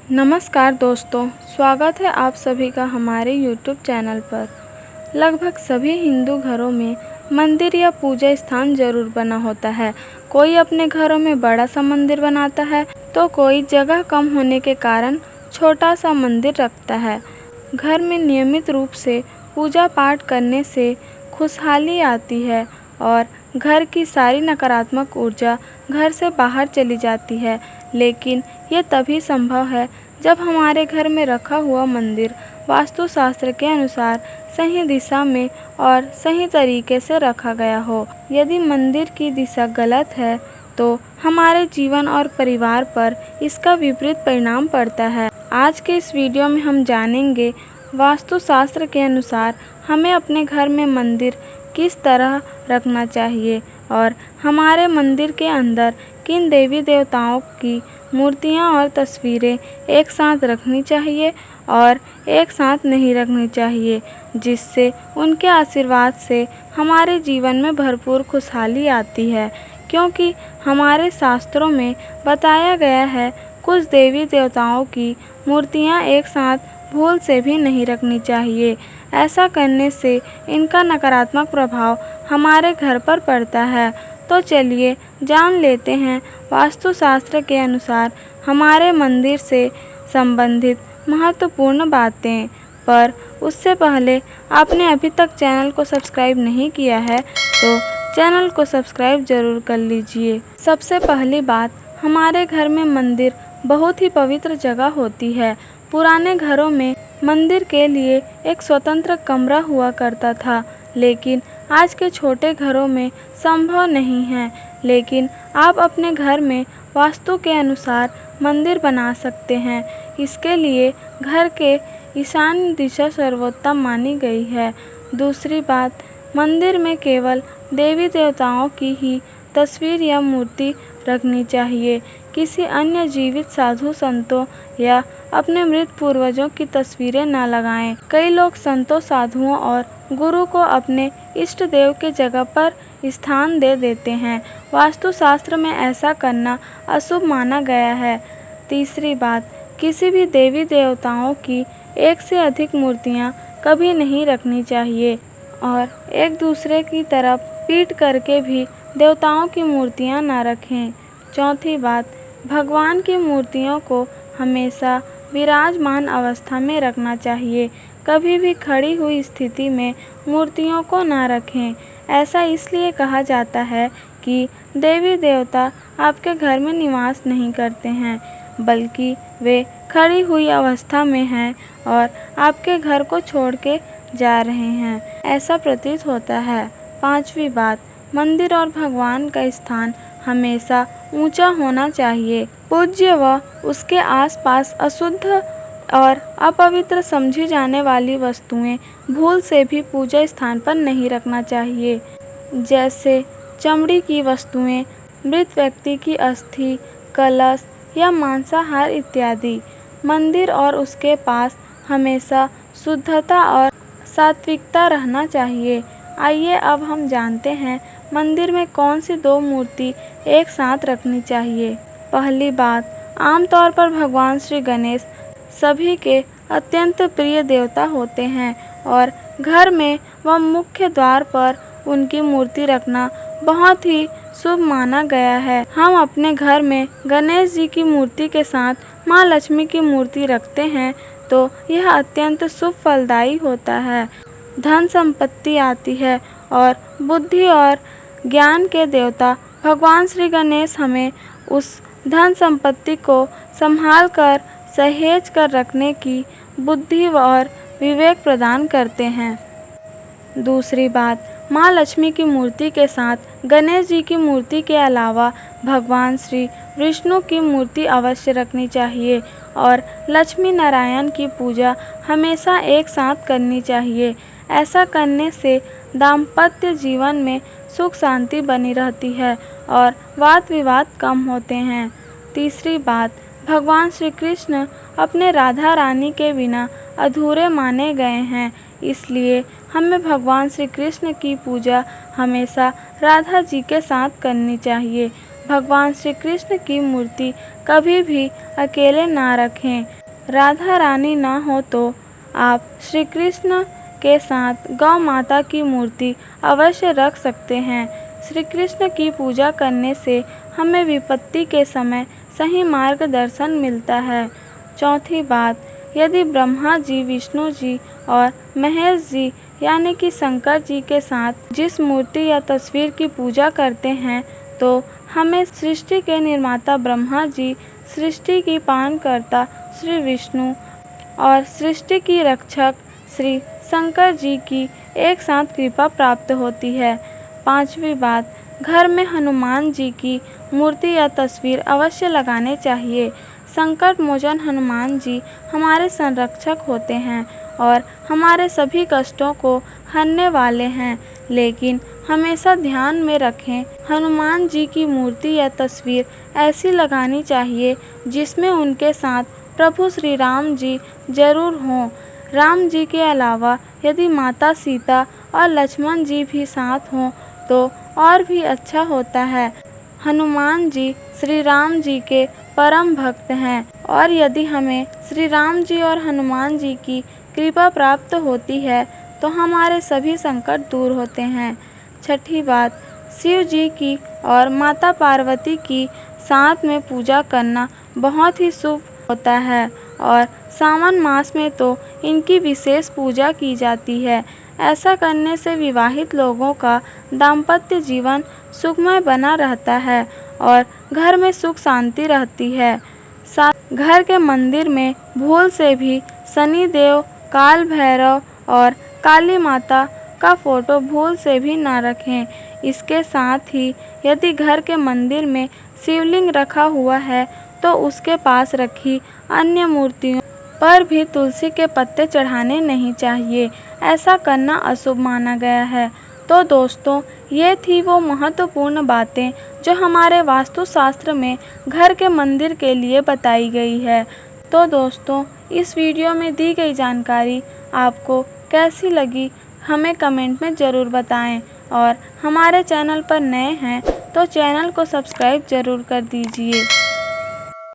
नमस्कार दोस्तों, स्वागत है आप सभी का हमारे YouTube चैनल पर। लगभग सभी हिंदू घरों में मंदिर या पूजा स्थान जरूर बना होता है। कोई अपने घरों में बड़ा सा मंदिर बनाता है तो कोई जगह कम होने के कारण छोटा सा मंदिर रखता है। घर में नियमित रूप से पूजा पाठ करने से खुशहाली आती है और घर की सारी नकारात्मक ऊर्जा घर से बाहर चली जाती है। लेकिन ये तभी संभव है जब हमारे घर में रखा हुआ मंदिर वास्तुशास्त्र के अनुसार सही दिशा में और सही तरीके से रखा गया हो। यदि मंदिर की दिशा गलत है तो हमारे जीवन और परिवार पर इसका विपरीत परिणाम पड़ता है। आज के इस वीडियो में हम जानेंगे वास्तुशास्त्र के अनुसार हमें अपने घर में मंदिर किस तरह रखना चाहिए और हमारे मंदिर के अंदर किन देवी देवताओं की मूर्तियाँ और तस्वीरें एक साथ रखनी चाहिए और एक साथ नहीं रखनी चाहिए, जिससे उनके आशीर्वाद से हमारे जीवन में भरपूर खुशहाली आती है। क्योंकि हमारे शास्त्रों में बताया गया है कुछ देवी देवताओं की मूर्तियाँ एक साथ भूल से भी नहीं रखनी चाहिए। ऐसा करने से इनका नकारात्मक प्रभाव हमारे घर पर पड़ता है। तो चलिए जान लेते हैं वास्तुशास्त्र के अनुसार हमारे मंदिर से संबंधित महत्वपूर्ण बातें। पर उससे पहले आपने अभी तक चैनल को सब्सक्राइब नहीं किया है तो चैनल को सब्सक्राइब जरूर कर लीजिए। सबसे पहली बात, हमारे घर में मंदिर बहुत ही पवित्र जगह होती है। पुराने घरों में मंदिर के लिए एक स्वतंत्र कमरा हुआ करता था, लेकिन आज के छोटे घरों में संभव नहीं है। लेकिन आप अपने घर में वास्तु के अनुसार मंदिर बना सकते हैं। इसके लिए घर के ईशान्य दिशा सर्वोत्तम मानी गई है। दूसरी बात, मंदिर में केवल देवी देवताओं की ही तस्वीर या मूर्ति रखनी चाहिए। किसी अन्य जीवित साधु संतों या अपने मृत पूर्वजों की तस्वीरें न लगाएं। कई लोग संतों, साधुओं और गुरु को अपने इष्ट देव के जगह पर स्थान दे देते हैं। वास्तुशास्त्र में ऐसा करना अशुभ माना गया है। तीसरी बात, किसी भी देवी देवताओं की एक से अधिक मूर्तियां कभी नहीं रखनी चाहिए और एक दूसरे की तरफ पीठ करके भी देवताओं की मूर्तियां न रखें। चौथी बात, भगवान की मूर्तियों को हमेशा विराजमान अवस्था में रखना चाहिए। कभी भी खड़ी हुई स्थिति में मूर्तियों को न रखें। ऐसा इसलिए कहा जाता है कि देवी देवता आपके घर में निवास नहीं करते हैं, बल्कि वे खड़ी हुई अवस्था में हैं और आपके घर को छोड़ के जा रहे हैं, ऐसा प्रतीत होता है। पांचवी बात, मंदिर और भगवान का स्थान हमेशा ऊंचा होना चाहिए। पूज्य व उसके आसपास अशुद्ध और अपवित्र समझी जाने वाली वस्तुएं भूल से भी पूजा स्थान पर नहीं रखना चाहिए, जैसे चमड़ी की वस्तुएं, मृत व्यक्ति की अस्थि, कलश या मांसाहार इत्यादि। मंदिर और उसके पास हमेशा शुद्धता और सात्विकता रहना चाहिए। आइए अब हम जानते हैं मंदिर में कौन सी दो मूर्ति एक साथ रखनी चाहिए। पहली बात, आमतौर पर भगवान श्री गणेश सभी के अत्यंत प्रिय देवता होते हैं और घर में व मुख्य द्वार पर उनकी मूर्ति रखना बहुत ही शुभ माना गया है। हम अपने घर में गणेश जी की मूर्ति के साथ माँ लक्ष्मी की मूर्ति रखते हैं तो यह अत्यंत शुभ फलदायी होता है। धन संपत्ति आती है और बुद्धि और ज्ञान के देवता भगवान श्री गणेश हमें उस धन संपत्ति को संभाल कर सहेज कर रखने की बुद्धि और विवेक प्रदान करते हैं। दूसरी बात, माँ लक्ष्मी की मूर्ति के साथ गणेश जी की मूर्ति के अलावा भगवान श्री विष्णु की मूर्ति अवश्य रखनी चाहिए और लक्ष्मी नारायण की पूजा हमेशा एक साथ करनी चाहिए। ऐसा करने से दाम्पत्य जीवन में सुख शांति बनी रहती है और वाद विवाद कम होते हैं। तीसरी बात, भगवान श्री कृष्ण अपने राधा रानी के बिना अधूरे माने गए हैं, इसलिए हमें भगवान श्री कृष्ण की पूजा हमेशा राधा जी के साथ करनी चाहिए। भगवान श्री कृष्ण की मूर्ति कभी भी अकेले ना रखें। राधा रानी ना हो तो आप श्री कृष्ण के साथ गौ माता की मूर्ति अवश्य रख सकते हैं। श्री कृष्ण की पूजा करने से हमें विपत्ति के समय सही मार्गदर्शन मिलता है। चौथी बात, यदि ब्रह्मा जी, विष्णु जी और महेश जी यानी कि शंकर जी के साथ जिस मूर्ति या तस्वीर की पूजा करते हैं तो हमें सृष्टि के निर्माता ब्रह्मा जी, सृष्टि की पालनकर्ता श्री विष्णु और सृष्टि की रक्षक श्री शंकर जी की एक साथ कृपा प्राप्त होती है। पांचवी बात, घर में हनुमान जी की मूर्ति या तस्वीर अवश्य लगाने चाहिए। संकट मोचन हनुमान जी हमारे संरक्षक होते हैं और हमारे सभी कष्टों को हरने वाले हैं। लेकिन हमेशा ध्यान में रखें, हनुमान जी की मूर्ति या तस्वीर ऐसी लगानी चाहिए जिसमें उनके साथ प्रभु श्री राम जी जरूर हों। राम जी के अलावा यदि माता सीता और लक्ष्मण जी भी साथ हों तो और भी अच्छा होता है। हनुमान जी श्री राम जी के परम भक्त हैं और यदि हमें श्री राम जी और हनुमान जी की कृपा प्राप्त होती है तो हमारे सभी संकट दूर होते हैं। छठी बात, शिव जी की और माता पार्वती की साथ में पूजा करना बहुत ही शुभ होता है और सावन मास में तो इनकी विशेष पूजा की जाती है। ऐसा करने से विवाहित लोगों का दाम्पत्य जीवन सुखमय बना रहता है और घर में सुख शांति रहती है। साथ घर के मंदिर में भूल से भी शनि देव, काल भैरव और काली माता का फोटो भूल से भी ना रखें। इसके साथ ही यदि घर के मंदिर में शिवलिंग रखा हुआ है तो उसके पास रखी अन्य मूर्तियों पर भी तुलसी के पत्ते चढ़ाने नहीं चाहिए। ऐसा करना अशुभ माना गया है। तो दोस्तों, ये थी वो महत्वपूर्ण बातें जो हमारे वास्तुशास्त्र में घर के मंदिर के लिए बताई गई है। तो दोस्तों, इस वीडियो में दी गई जानकारी आपको कैसी लगी हमें कमेंट में ज़रूर बताएं और हमारे चैनल पर नए हैं तो चैनल को सब्सक्राइब ज़रूर कर दीजिए।